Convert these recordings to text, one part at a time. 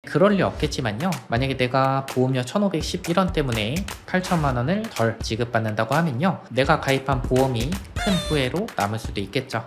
그럴 리 없겠지만요, 만약에 내가 보험료 1511원 때문에 8천만원을 덜 지급받는다고 하면요, 내가 가입한 보험이 큰 후회로 남을 수도 있겠죠.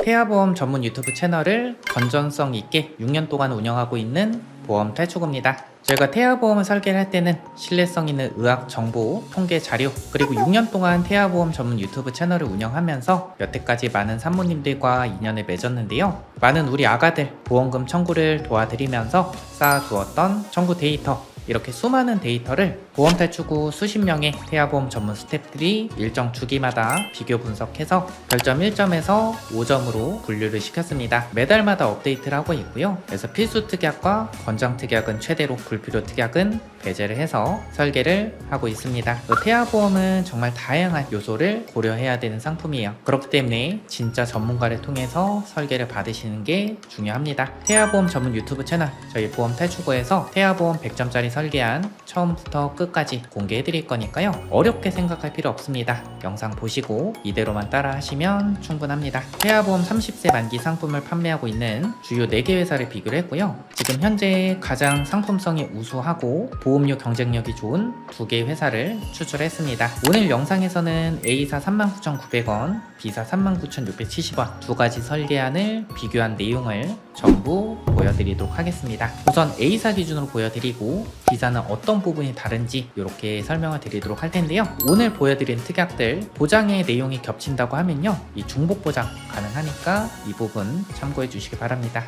태아보험 전문 유튜브 채널을 건전성 있게 6년 동안 운영하고 있는 보험 탈출구입니다. 저희가 태아보험을 설계를 할 때는 신뢰성 있는 의학 정보, 통계 자료, 그리고 6년 동안 태아보험 전문 유튜브 채널을 운영하면서 여태까지 많은 산모님들과 인연을 맺었는데요. 많은 우리 아가들 보험금 청구를 도와드리면서 쌓아두었던 청구 데이터, 이렇게 수많은 데이터를 보험 탈출구 수십 명의 태아보험 전문 스태프들이 일정 주기마다 비교 분석해서 별점 1점에서 5점으로 분류를 시켰습니다. 매달마다 업데이트를 하고 있고요. 그래서 필수 특약과 권장 특약은 최대로, 불필요 특약은 배제를 해서 설계를 하고 있습니다. 태아보험은 정말 다양한 요소를 고려해야 되는 상품이에요. 그렇기 때문에 진짜 전문가를 통해서 설계를 받으시는 게 중요합니다. 태아보험 전문 유튜브 채널, 저희 보험 탈출구에서 태아보험 100점짜리 설계안 처음부터 끝까지 공개해 드릴 거니까요, 어렵게 생각할 필요 없습니다. 영상 보시고 이대로만 따라 하시면 충분합니다. 태아보험 30세 만기 상품을 판매하고 있는 주요 4개 회사를 비교를 했고요. 지금 현재 가장 상품성이 우수하고 보험료 경쟁력이 좋은 2개의 회사를 추출했습니다. 오늘 영상에서는 A사 39,900원, B사 39,670원 2가지 설계안을 비교한 내용을 전부 보여드리도록 하겠습니다. 우선 A사 기준으로 보여드리고 B사는 어떤 부분이 다른지 이렇게 설명을 드리도록 할 텐데요. 오늘 보여드린 특약들 보장의 내용이 겹친다고 하면요, 이 중복 보장 가능하니까 이 부분 참고해 주시기 바랍니다.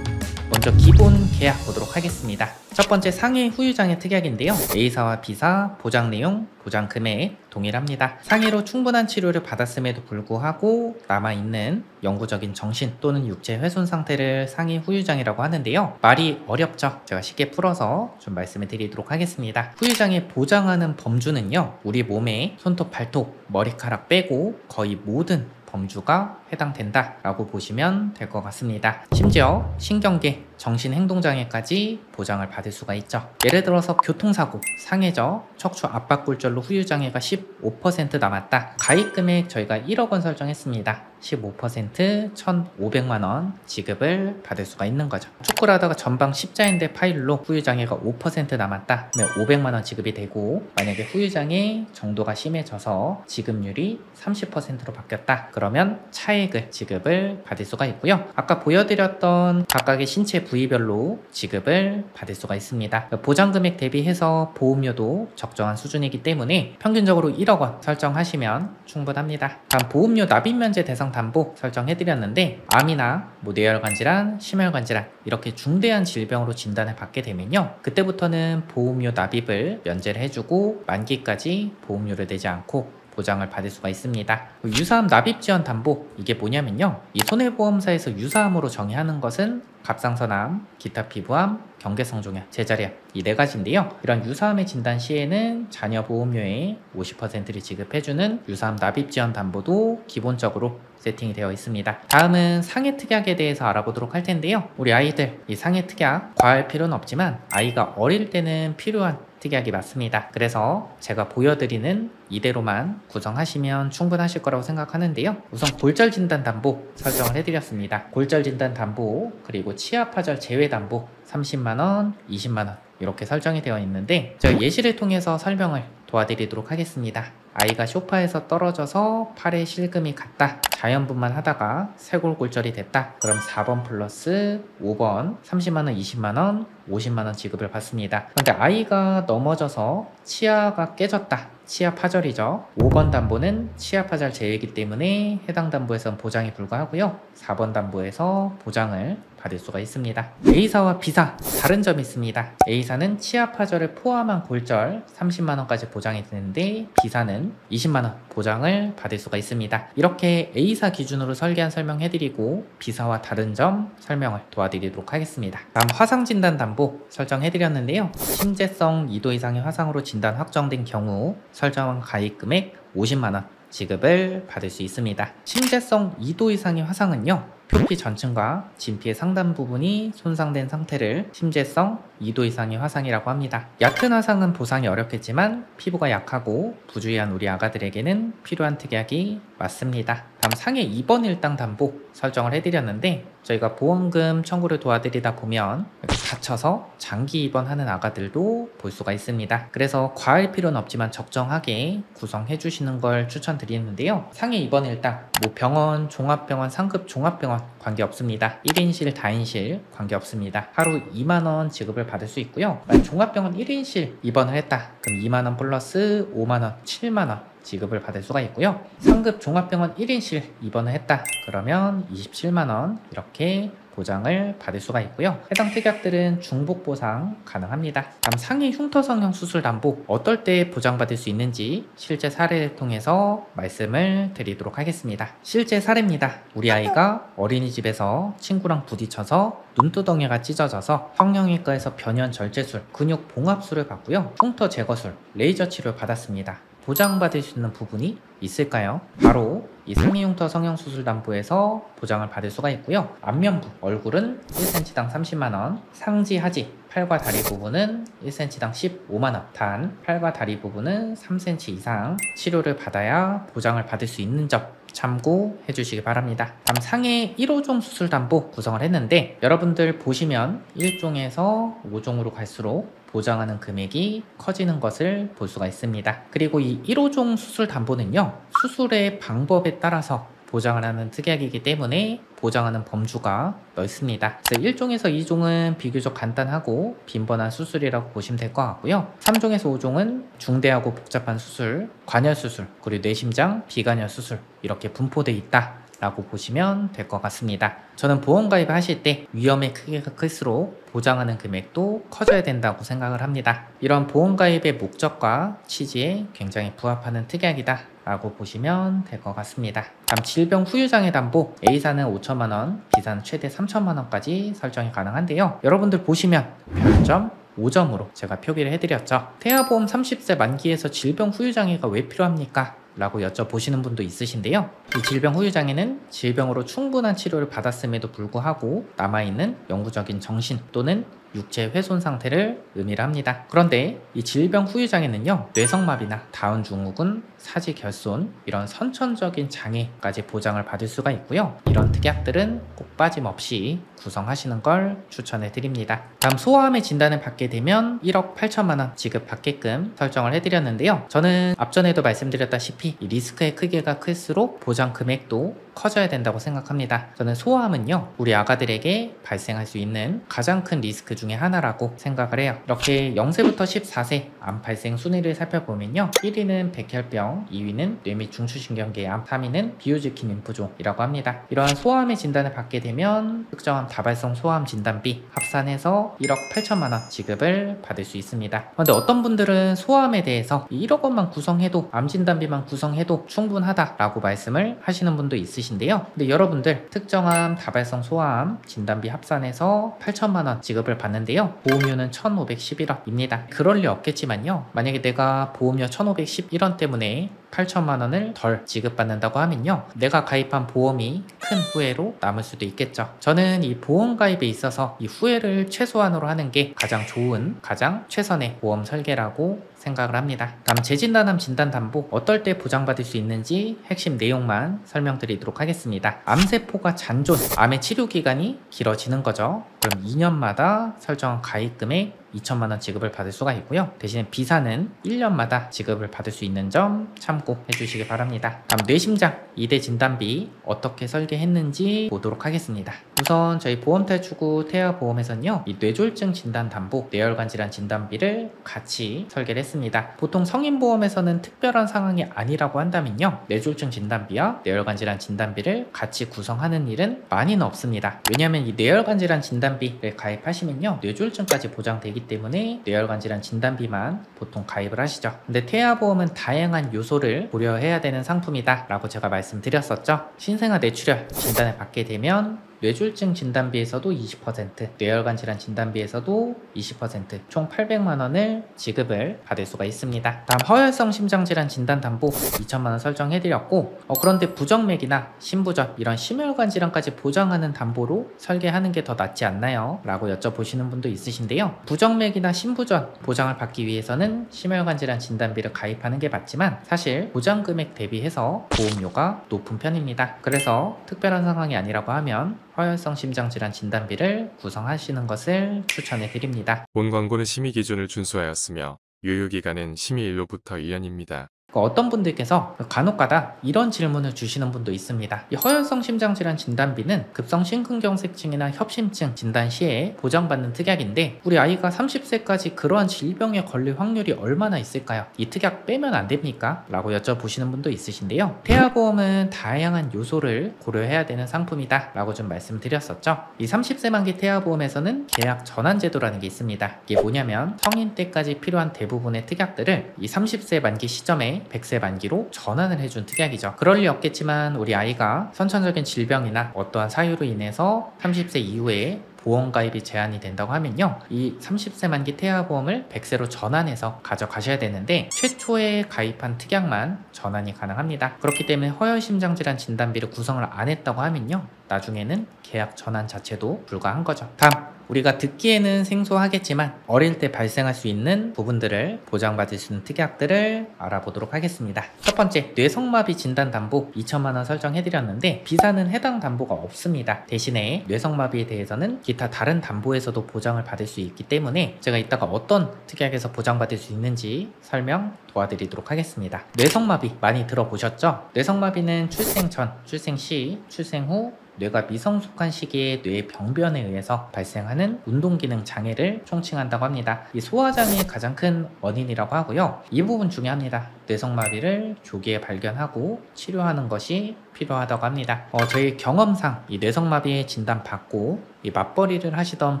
먼저 기본 계약 보도록 하겠습니다. 첫 번째 상해 후유장애 특약인데요. A사와 B사 보장 내용, 보장 금액 동일합니다. 상해로 충분한 치료를 받았음에도 불구하고 남아있는 영구적인 정신 또는 육체 훼손 상태를 상해 후유장애라고 하는데요. 말이 어렵죠? 제가 쉽게 풀어서 좀 말씀을 드리도록 하겠습니다. 후유장애 보장하는 범주는요, 우리 몸의 손톱, 발톱, 머리카락 빼고 거의 모든 범주가 해당된다 라고 보시면 될 것 같습니다. 심지어 신경계, 정신행동장애까지 보장을 받을 수가 있죠. 예를 들어서 교통사고, 상해저, 척추 압박골절로 후유장애가 15% 남았다. 가입금액 저희가 1억 원 설정했습니다. 15% 1,500만원 지급을 받을 수가 있는 거죠. 축구를 하다가 전방 십자인대 파열로 후유장애가 5% 남았다. 그러면 500만원 지급이 되고, 만약에 후유장애 정도가 심해져서 지급률이 30%로 바뀌었다. 그러면 차액을 지급을 받을 수가 있고요. 아까 보여드렸던 각각의 신체 부위별로 지급을 받을 수가 있습니다. 보장금액 대비해서 보험료도 적정한 수준이기 때문에 평균적으로 1억 원 설정하시면 충분합니다. 다음 보험료 납입면제 대상 담보 설정해드렸는데, 암이나 뇌혈관 질환, 심혈관 질환 이렇게 중대한 질병으로 진단을 받게 되면요, 그때부터는 보험료 납입을 면제를 해주고 만기까지 보험료를 내지 않고 보장을 받을 수가 있습니다. 유사암 납입 지원 담보, 이게 뭐냐면요, 이 손해보험사에서 유사암으로 정의하는 것은 갑상선암, 기타 피부암, 경계성 종양, 제자리암 이 4가지인데요. 이런 유사암의 진단 시에는 자녀 보험료의 50%를 지급해주는 유사암 납입 지원 담보도 기본적으로 세팅이 되어 있습니다. 다음은 상해 특약에 대해서 알아보도록 할 텐데요. 우리 아이들 이 상해 특약 과할 필요는 없지만 아이가 어릴 때는 필요한 특약이 맞습니다. 그래서 제가 보여드리는 이대로만 구성하시면 충분하실 거라고 생각하는데요. 우선 골절 진단 담보 설정을 해드렸습니다. 골절 진단 담보, 그리고 치아 파절 제외 담보 30만원, 20만원 이렇게 설정이 되어 있는데, 제가 예시를 통해서 설명을 도와드리도록 하겠습니다. 아이가 소파에서 떨어져서 팔에 실금이 갔다. 자연분만 하다가 쇄골골절이 됐다. 그럼 4번 플러스 5번 30만원, 20만원, 50만원 지급을 받습니다. 그런데 아이가 넘어져서 치아가 깨졌다. 치아 파절이죠. 5번 담보는 치아 파절 제외이기 때문에 해당 담보에선 보장이 불가하고요. 4번 담보에서 보장을 받을 수가 있습니다. A사와 B사 다른 점이 있습니다. A사는 치아 파절을 포함한 골절 30만원까지 보장이 되는데, B사는 20만원 보장을 받을 수가 있습니다. 이렇게 A사 기준으로 설계한 설명해드리고 B사와 다른 점 설명을 도와드리도록 하겠습니다. 다음 화상진단 담보 설정해드렸는데요. 심재성 2도 이상의 화상으로 진단 확정된 경우 설정한 가입금액 50만원 지급을 받을 수 있습니다. 심재성 2도 이상의 화상은요, 표피 전층과 진피의 상단 부분이 손상된 상태를 심재성 2도 이상의 화상이라고 합니다. 얕은 화상은 보상이 어렵겠지만 피부가 약하고 부주의한 우리 아가들에게는 필요한 특약이 맞습니다. 다음 상해 입원 일당 담보 설정을 해드렸는데, 저희가 보험금 청구를 도와드리다 보면 다쳐서 장기 입원하는 아가들도 볼 수가 있습니다. 그래서 과할 필요는 없지만 적정하게 구성해 주시는 걸 추천드리는데요. 상해 입원 일당 뭐 병원, 종합병원, 상급 종합병원 관계없습니다. 1인실, 다인실 관계없습니다. 하루 2만원 지급을 받을 수 있고요. 만약 종합병원 1인실 입원을 했다 그럼 2만원 플러스 5만원, 7만원 지급을 받을 수가 있고요. 상급 종합병원 1인실 입원을 했다 그러면 27만원 이렇게 보장을 받을 수가 있고요. 해당 특약들은 중복 보상 가능합니다. 다음 상해 흉터 성형 수술 담보 어떨 때 보장받을 수 있는지 실제 사례를 통해서 말씀을 드리도록 하겠습니다. 실제 사례입니다. 우리 아이가 어린이집에서 친구랑 부딪혀서 눈두덩이가 찢어져서 성형외과에서 변현 절제술, 근육 봉합술을 받고요. 흉터 제거술, 레이저 치료를 받았습니다. 보장받을 수 있는 부분이 있을까요? 바로 이 상해흉터 성형수술 담보에서 보장을 받을 수가 있고요. 안면부, 얼굴은 1cm당 30만원, 상지, 하지, 팔과 다리 부분은 1cm당 15만원, 단 팔과 다리 부분은 3cm 이상 치료를 받아야 보장을 받을 수 있는 점 참고해 주시기 바랍니다. 다음 상해 1호종 수술 담보 구성을 했는데, 여러분들 보시면 1종에서 5종으로 갈수록 보장하는 금액이 커지는 것을 볼 수가 있습니다. 그리고 이 1호종 수술 담보는요, 수술의 방법에 따라서 보장을 하는 특약이기 때문에 보장하는 범주가 넓습니다. 그래서 1종에서 2종은 비교적 간단하고 빈번한 수술이라고 보시면 될 것 같고요. 3종에서 5종은 중대하고 복잡한 수술, 관여 수술, 그리고 뇌심장, 비관여 수술 이렇게 분포되어 있다 라고 보시면 될 것 같습니다. 저는 보험 가입을 하실 때 위험의 크기가 클수록 보장하는 금액도 커져야 된다고 생각을 합니다. 이런 보험 가입의 목적과 취지에 굉장히 부합하는 특약이다 라고 보시면 될 것 같습니다. 다음 질병 후유장애 담보 A사는 5천만원, B사는 최대 3천만원까지 설정이 가능한데요. 여러분들 보시면 별점 5점으로 제가 표기를 해드렸죠. 태아보험 30세 만기에서 질병 후유장애가 왜 필요합니까? 라고 여쭤보시는 분도 있으신데요. 이 질병 후유장애는 질병으로 충분한 치료를 받았음에도 불구하고 남아있는 영구적인 정신 또는 육체 훼손 상태를 의미를 합니다. 그런데 이 질병 후유장애는요, 뇌성마비나 다운 증후군, 사지 결손 이런 선천적인 장애까지 보장을 받을 수가 있고요. 이런 특약들은 꼭 빠짐없이 구성하시는 걸 추천해 드립니다. 다음 소아암의 진단을 받게 되면 1억 8천만원 지급받게끔 설정을 해드렸는데요. 저는 앞전에도 말씀드렸다시피 이 리스크의 크기가 클수록 보장 금액도 커져야 된다고 생각합니다. 저는 소아암은요, 우리 아가들에게 발생할 수 있는 가장 큰 리스크 중에 하나라고 생각을 해요. 이렇게 0세부터 14세 암 발생 순위를 살펴보면요, 1위는 백혈병, 2위는 뇌 및 중추신경계암, 3위는 비호즈킨 림프종이라고 합니다. 이러한 소아암의 진단을 받게 되면 특정한 다발성 소아암 진단비 합산해서 1억 8천만원 지급을 받을 수 있습니다. 그런데 어떤 분들은 소아암에 대해서 1억 원만 구성해도, 암 진단비만 구성해도 충분하다라고 말씀을 하시는 분도 있으신데요. 근데 여러분들 특정암 다발성 소아암 진단비 합산해서 8천만원 지급을 받는데요, 보험료는 1,511원입니다. 그럴 리 없겠지만요, 만약에 내가 보험료 1,511원 때문에 8천만원을 덜 지급받는다고 하면요, 내가 가입한 보험이 큰 후회로 남을 수도 있겠죠. 저는 이 보험 가입에 있어서 이 후회를 최소한으로 하는 게 가장 좋은, 가장 최선의 보험 설계라고 생각을 합니다. 다음 재진단암 진단담보 어떨 때 보장받을 수 있는지 핵심 내용만 설명드리도록 하겠습니다. 암세포가 잔존, 암의 치료기간이 길어지는 거죠. 그럼 2년마다 설정한 가입금액 2천만원 지급을 받을 수가 있고요. 대신에 B사는 1년마다 지급을 받을 수 있는 점 참고해 주시기 바랍니다. 다음 뇌심장 2대 진단비 어떻게 설계했는지 보도록 하겠습니다. 우선 저희 보험탈출구 태아보험에서는요, 이 뇌졸중 진단담보, 뇌혈관 질환 진단비를 같이 설계를 했습니다. 보통 성인보험에서는 특별한 상황이 아니라고 한다면요, 뇌졸중 진단비와 뇌혈관 질환 진단비를 같이 구성하는 일은 많이는 없습니다. 왜냐하면 이 뇌혈관 질환 진단비를 가입하시면요, 뇌졸중까지 보장되기 있기 때문에 뇌혈관 질환 진단비만 보통 가입을 하시죠. 근데 태아보험은 다양한 요소를 고려해야 되는 상품이다 라고 제가 말씀드렸었죠. 신생아 뇌출혈 진단을 받게 되면 뇌졸중 진단비에서도 20%, 뇌혈관 질환 진단비에서도 20%, 총 800만 원을 지급을 받을 수가 있습니다. 다음 허혈성 심장질환 진단담보 2천만 원 설정해드렸고 그런데 부정맥이나 심부전 이런 심혈관 질환까지 보장하는 담보로 설계하는 게 더 낫지 않나요? 라고 여쭤보시는 분도 있으신데요. 부정맥이나 심부전 보장을 받기 위해서는 심혈관 질환 진단비를 가입하는 게 맞지만 사실 보장금액 대비해서 보험료가 높은 편입니다. 그래서 특별한 상황이 아니라고 하면 허혈성 심장질환 진단비를 구성하시는 것을 추천해 드립니다. 본 광고는 심의 기준을 준수하였으며 유효기간은 심의일로부터 1년입니다. 어떤 분들께서 간혹가다 이런 질문을 주시는 분도 있습니다. 이 허혈성 심장질환 진단비는 급성 심근경색증이나 협심증 진단 시에 보장받는 특약인데 우리 아이가 30세까지 그러한 질병에 걸릴 확률이 얼마나 있을까요? 이 특약 빼면 안 됩니까? 라고 여쭤보시는 분도 있으신데요. 태아보험은 다양한 요소를 고려해야 되는 상품이다 라고 좀 말씀드렸었죠. 이 30세 만기 태아보험에서는 계약 전환 제도라는 게 있습니다. 이게 뭐냐면 성인 때까지 필요한 대부분의 특약들을 이 30세 만기 시점에 100세 만기로 전환을 해준 특약이죠. 그럴 리 없겠지만 우리 아이가 선천적인 질병이나 어떠한 사유로 인해서 30세 이후에 보험 가입이 제한이 된다고 하면요, 이 30세 만기 태아보험을 100세로 전환해서 가져가셔야 되는데 최초에 가입한 특약만 전환이 가능합니다. 그렇기 때문에 허혈심장질환 진단비를 구성을 안 했다고 하면요, 나중에는 계약 전환 자체도 불가한 거죠. 다음, 우리가 듣기에는 생소하겠지만 어릴 때 발생할 수 있는 부분들을 보장받을 수 있는 특약들을 알아보도록 하겠습니다. 첫 번째, 뇌성마비 진단담보 2천만 원 설정해드렸는데 비사는 해당 담보가 없습니다. 대신에 뇌성마비에 대해서는 기타 다른 담보에서도 보장을 받을 수 있기 때문에 제가 이따가 어떤 특약에서 보장받을 수 있는지 설명 도와드리도록 하겠습니다. 뇌성마비 많이 들어보셨죠? 뇌성마비는 출생 전, 출생 시, 출생 후 뇌가 미성숙한 시기에 뇌의 병변에 의해서 발생하는 운동기능 장애를 총칭한다고 합니다. 이 소아장애의 가장 큰 원인이라고 하고요. 이 부분 중요합니다. 뇌성마비를 조기에 발견하고 치료하는 것이 필요하다고 합니다. 저희 경험상 이 뇌성마비 진단 받고 이 맞벌이를 하시던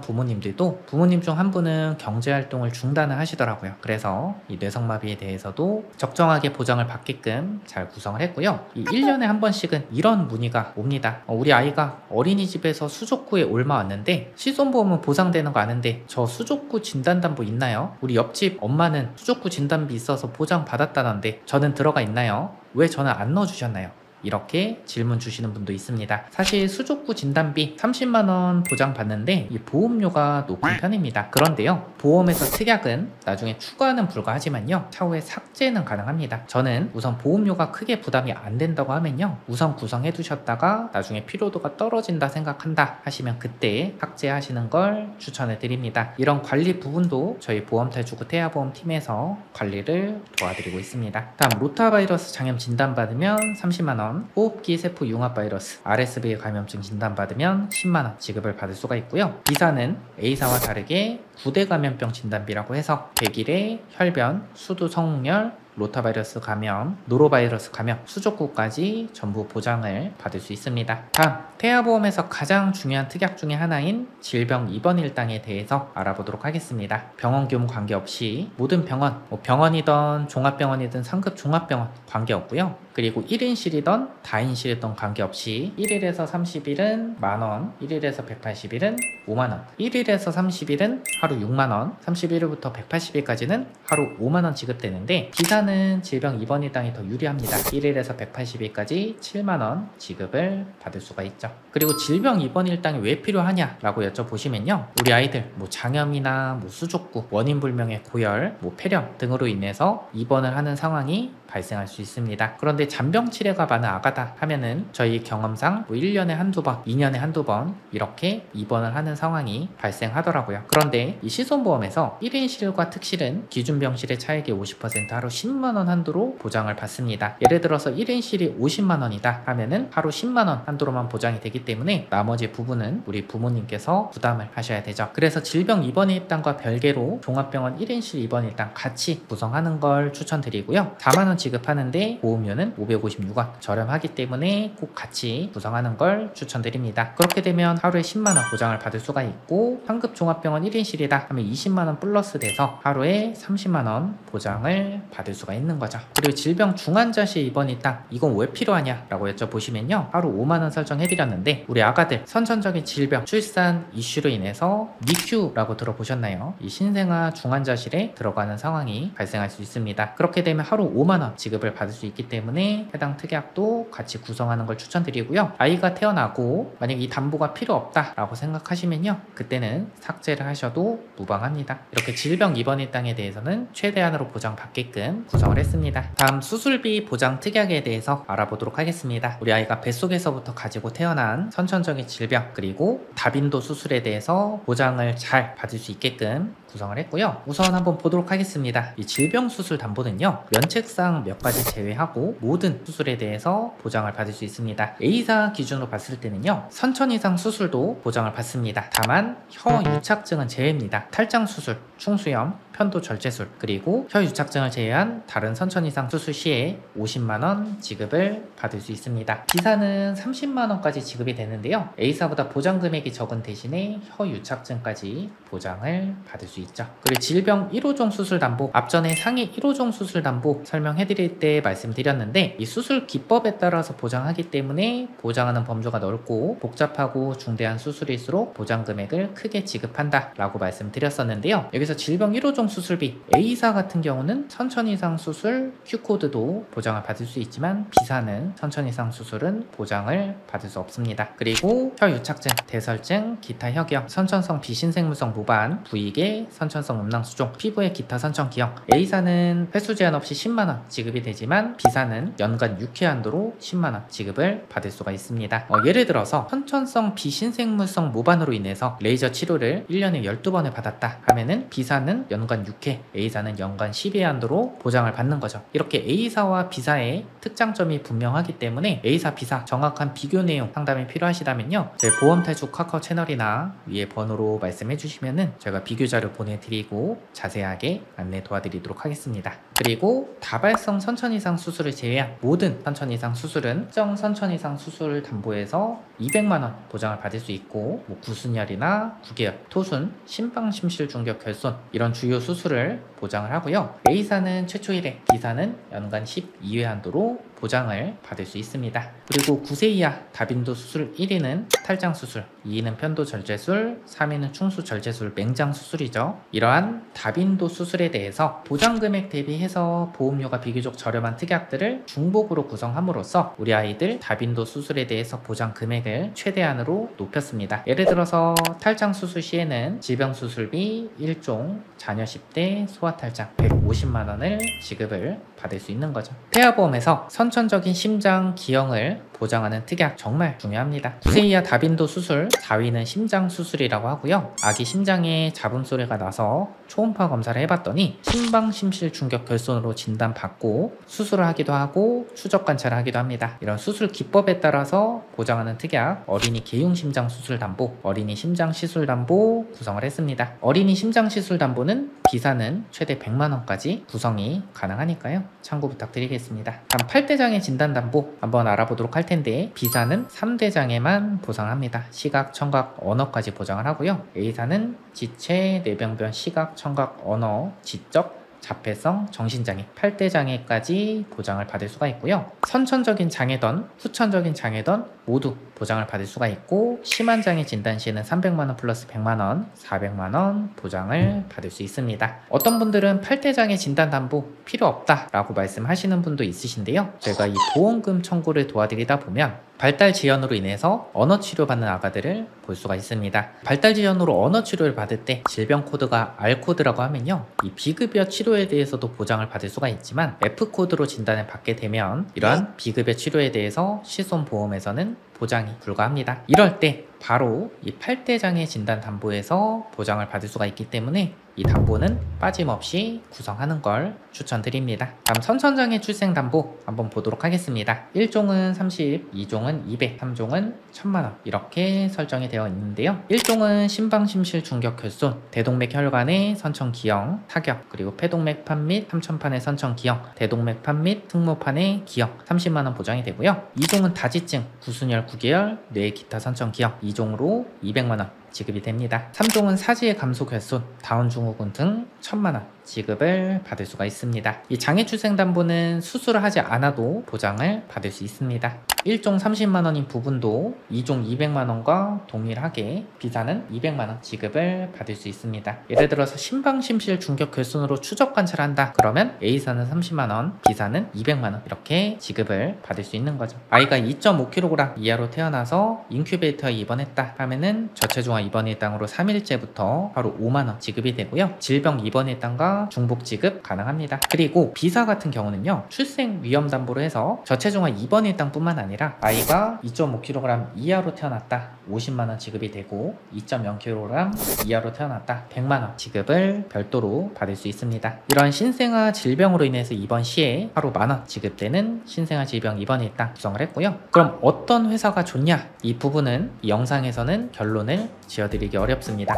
부모님들도 부모님 중 한 분은 경제활동을 중단을 하시더라고요. 그래서 이 뇌성마비에 대해서도 적정하게 보장을 받게끔 잘 구성을 했고요. 이 1년에 한 번씩은 이런 문의가 옵니다. 우리 아이가 어린이집에서 수족구에 옮아왔는데 실손보험은 보상되는 거 아는데 저 수족구 진단담보 있나요? 우리 옆집 엄마는 수족구 진단비 있어서 보장 받았다던데 저는 들어가 있나요? 왜 저는 안 넣어주셨나요? 이렇게 질문 주시는 분도 있습니다. 사실 수족구 진단비 30만 원 보장받는데 이 보험료가 높은 편입니다. 그런데요, 보험에서 특약은 나중에 추가는 불가하지만요, 차후에 삭제는 가능합니다. 저는 우선 보험료가 크게 부담이 안 된다고 하면요, 우선 구성해 두셨다가 나중에 피로도가 떨어진다 생각한다 하시면 그때 삭제하시는 걸 추천해 드립니다. 이런 관리 부분도 저희 보험탈주구 태아보험 팀에서 관리를 도와드리고 있습니다. 다음, 로타바이러스 장염 진단받으면 30만 원, 호흡기 세포 융합 바이러스 RSV 감염증 진단받으면 10만원 지급을 받을 수가 있고요. 비사는 A사와 다르게 9대 감염병 진단비라고 해서 100일에 혈변, 수두 성응열, 로타바이러스 감염, 노로바이러스 감염, 수족구까지 전부 보장을 받을 수 있습니다. 다음, 태아보험에서 가장 중요한 특약 중에 하나인 질병 입원 일당에 대해서 알아보도록 하겠습니다. 병원 규모 관계없이 모든 병원, 병원이든 종합병원이든 상급 종합병원 관계없고요. 그리고 1인실이든 다인실이든 관계없이 1일에서 30일은 만원, 1일에서 180일은 5만원, 1일에서 30일은 하루 6만원, 31일부터 180일까지는 하루 5만원 지급되는데 비사는 질병 입원 일당이 더 유리합니다. 1일에서 180일까지 7만원 지급을 받을 수가 있죠. 그리고 질병 입원 일당이 왜 필요하냐라고 여쭤보시면요, 우리 아이들 장염이나 수족구, 원인 불명의 고열, 폐렴 등으로 인해서 입원을 하는 상황이 발생할 수 있습니다. 그런데 잔병 치레가 많은 아가다 하면은 저희 경험상 1년에 한두 번, 2년에 한두 번 이렇게 입원을 하는 상황이 발생하더라고요. 그런데 이 실손보험에서 1인실과 특실은 기준병실의 차액의 50% 하루 10만원 한도로 보장을 받습니다. 예를 들어서 1인실이 50만원이다 하면은 하루 10만원 한도로만 보장이 되기 때문에 나머지 부분은 우리 부모님께서 부담을 하셔야 되죠. 그래서 질병 입원 일당과 별개로 종합병원 1인실 입원 일당 같이 구성하는 걸 추천드리고요. 4만원 지급하는데 보험료는 556원 저렴하기 때문에 꼭 같이 구성하는 걸 추천드립니다. 그렇게 되면 하루에 10만원 보장을 받을 수가 있고, 상급 종합병원 1인실이다 하면 20만원 플러스 돼서 하루에 30만원 보장을 받을 수가 있는 거죠. 그리고 질병 중환자 시 입원이 딱 이건 왜 필요하냐 라고 여쭤보시면요, 하루 5만원 설정해드렸는데 우리 아가들 선천적인 질병 출산 이슈로 인해서 니큐라고 들어보셨나요? 이 신생아 중환자실에 들어가는 상황이 발생할 수 있습니다. 그렇게 되면 하루 5만원 지급을 받을 수 있기 때문에 해당 특약도 같이 구성하는 걸 추천드리고요. 아이가 태어나고 만약 이 담보가 필요 없다 라고 생각하시면요, 그때는 삭제를 하셔도 무방합니다. 이렇게 질병 입원의 땅에 대해서는 최대한으로 보장받게끔 구성을 했습니다. 다음 수술비 보장 특약에 대해서 알아보도록 하겠습니다. 우리 아이가 뱃속에서부터 가지고 태어난 선천적인 질병 그리고 다빈도 수술에 대해서 보장을 잘 받을 수 있게끔 구성을 했고요. 우선 한번 보도록 하겠습니다. 이 질병 수술 담보는요, 면책상 몇 가지 제외하고 모든 수술에 대해서 보장을 받을 수 있습니다. A사 기준으로 봤을 때는요, 선천 이상 수술도 보장을 받습니다. 다만 혀 유착증은 제외입니다. 탈장 수술, 충수염, 편도 절제술, 그리고 혀 유착증을 제외한 다른 선천 이상 수술 시에 50만원 지급을 받을 수 있습니다. B사는 30만원까지 지급이 되는데요, A사보다 보장 금액이 적은 대신에 혀 유착증까지 보장을 받을 수 있죠. 그리고 질병 1호종 수술 담보, 앞전에 상위 1호종 수술 담보 설명해드릴 때 말씀드렸는데, 이 수술 기법에 따라서 보장하기 때문에 보장하는 범주가 넓고 복잡하고 중대한 수술일수록 보장 금액을 크게 지급한다 라고 말씀드렸었는데요, 여기서 질병 1호종 수술비, A사 같은 경우는 선천 이상 수술 Q코드도 보장을 받을 수 있지만 B사는 선천 이상 수술은 보장을 받을 수 없습니다. 그리고 혀 유착증, 대설증, 기타 혁염, 선천성 비신생물성 모반, 부익의 선천성 음낭수종, 피부의 기타 선천 기형, A사는 횟수 제한 없이 10만원 지급이 되지만 B사는 연간 6회 한도로 10만원 지급을 받을 수가 있습니다. 예를 들어서 선천성 비신생물성 모반으로 인해서 레이저 치료를 1년에 12번을 받았다 하면은 B사는 연간 6회, A사는 연간 10회 한도로 보장을 받는 거죠. 이렇게 A사와 B사의 특장점이 분명하기 때문에 A사, B사 정확한 비교 내용 상담이 필요하시다면요, 저희 보험탈출 카카오 채널이나 위에 번호로 말씀해 주시면은 저희가 비교 자료 보내드리고 자세하게 안내 도와드리도록 하겠습니다. 그리고 다발성 선천 이상 수술을 제외한 모든 선천 이상 수술은 특정 선천 이상 수술 담보에서 200만원 보장을 받을 수 있고, 구순열이나 구개열, 토순, 심방심실 중격 결손 이런 주요 수술을 보장을 하고요. A사는 최초 1회, B사는 연간 12회 한도로 보장을 받을 수 있습니다. 그리고 9세 이하 다빈도 수술 1위는 탈장 수술, 2위는 편도 절제술, 3위는 충수 절제술 맹장 수술이죠. 이러한 다빈도 수술에 대해서 보장 금액 대비해서 보험료가 비교적 저렴한 특약들을 중복으로 구성함으로써 우리 아이들 다빈도 수술에 대해서 보장 금액을 최대한으로 높였습니다. 예를 들어서 탈장 수술 시에는 질병 수술비 1종, 자녀 10대, 소아 탈장 150만원을 지급을 받을 수 있는 거죠. 폐하보험에서 선천적인 심장 기형을 보장하는 특약 정말 중요합니다. 9세 이하 다빈도 수술, 4위는 심장 수술이라고 하고요. 아기 심장에 잡음 소리가 나서 초음파 검사를 해봤더니 심방심실 중격 결손으로 진단받고 수술을 하기도 하고 추적 관찰을 하기도 합니다. 이런 수술 기법에 따라서 보장하는 특약, 어린이 개용 심장 수술 담보, 어린이 심장 시술 담보 구성을 했습니다. 어린이 심장 시술 담보는 B사는 최대 100만원까지 구성이 가능하니까요, 참고 부탁드리겠습니다. 다음 8대 장애 진단 담보 한번 알아보도록 할 텐데, B사는 3대 장애만 보상합니다. 시각, 청각, 언어까지 보장을 하고요. A사는 지체, 뇌병변, 시각, 청각, 언어, 지적, 자폐성, 정신장애, 8대 장애까지 보장을 받을 수가 있고요. 선천적인 장애든 후천적인 장애든 모두 보장을 받을 수가 있고, 심한 장애 진단 시에는 300만원 플러스 100만원, 400만원 보장을 받을 수 있습니다. 어떤 분들은 8대 장애 진단 담보 필요 없다 라고 말씀하시는 분도 있으신데요, 제가 이 보험금 청구를 도와드리다 보면 발달 지연으로 인해서 언어 치료 받는 아가들을 볼 수가 있습니다. 발달 지연으로 언어 치료를 받을 때 질병 코드가 R 코드라고 하면요, 이 비급여 치료에 대해서도 보장을 받을 수가 있지만 F 코드로 진단을 받게 되면 이러한 비급여 치료에 대해서 실손보험에서는 보장이 불가합니다. 이럴 때 바로 이 8대 장애 진단 담보에서 보장을 받을 수가 있기 때문에 이 담보는 빠짐없이 구성하는 걸 추천드립니다. 다음 선천장애 출생담보 한번 보도록 하겠습니다. 1종은 30, 2종은 200, 3종은 1000만원 이렇게 설정이 되어 있는데요. 1종은 심방심실 중격혈손, 대동맥 혈관의 선천기형, 타격, 그리고 폐동맥판 및 삼천판의 선천기형, 대동맥판 및 승모판의 기형 30만원 보장이 되고요. 2종은 다지증, 구순혈 9개월, 뇌 기타 선천기형 2종으로 200만원 지급이 됩니다. 3종은 사지의 감소결손, 다운증후군 등 1000만원 지급을 받을 수가 있습니다. 이 장애출생담보는 수술을 하지 않아도 보장을 받을 수 있습니다. 1종 30만원인 부분도 2종 200만원과 동일하게 비사는 200만원 지급을 받을 수 있습니다. 예를 들어서 심방심실 중격결손으로 추적 관찰한다 그러면 A사는 30만원, B사는 200만원 이렇게 지급을 받을 수 있는 거죠. 아이가 2.5kg 이하로 태어나서 인큐베이터에 입원했다 하면은 저체중아 입원 일당으로 3일째부터 바로 5만원 지급이 되고요. 질병 입원 일당과 중복 지급 가능합니다. 그리고 B사 같은 경우는요, 출생 위험 담보로 해서 저체중아 입원 일당 뿐만 아니라 아이가 2.5kg 이하로 태어났다 50만원 지급이 되고 2.0kg 이하로 태어났다 100만원 지급을 별도로 받을 수 있습니다. 이런 신생아 질병으로 인해서 입원 시에 하루 만원 지급되는 신생아 질병 입원 일당 구성을 했고요. 그럼 어떤 회사가 좋냐? 이 부분은 이 영상에서는 결론을 지어드리기 어렵습니다.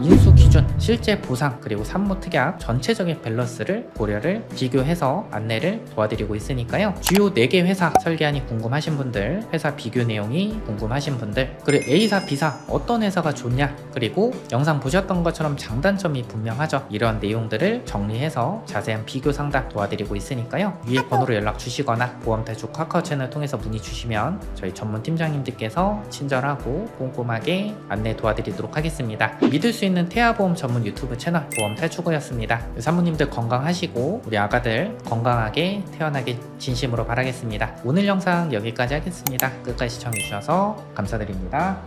인수 기준, 실제 보상, 그리고 산모 특약 전체적인 밸런스를 고려를 비교해서 안내를 도와드리고 있으니까요. 주요 4개 회사 설계안이 궁금하신 분들, 회사 비교 내용이 궁금하신 분들, 그리고 A사, B사 어떤 회사가 좋냐, 그리고 영상 보셨던 것처럼 장단점이 분명하죠. 이런 내용들을 정리해서 자세한 비교 상담 도와드리고 있으니까요. 위에 번호로 연락 주시거나 보험대출 카카오 채널 통해서 문의 주시면 저희 전문 팀장님들께서 친절하고 꼼꼼하게 안내 도와드리도록 하겠습니다. 믿을 수 있는 태아보험 전문 유튜브 채널 보험탈출구였습니다. 산모님들 건강하시고 우리 아가들 건강하게 태어나길 진심으로 바라겠습니다. 오늘 영상 여기까지 하겠습니다. 끝까지 시청해주셔서 감사드립니다.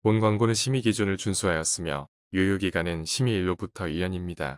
본 광고는 심의 기준을 준수하였으며 유효기간은 심의일로부터 1년입니다.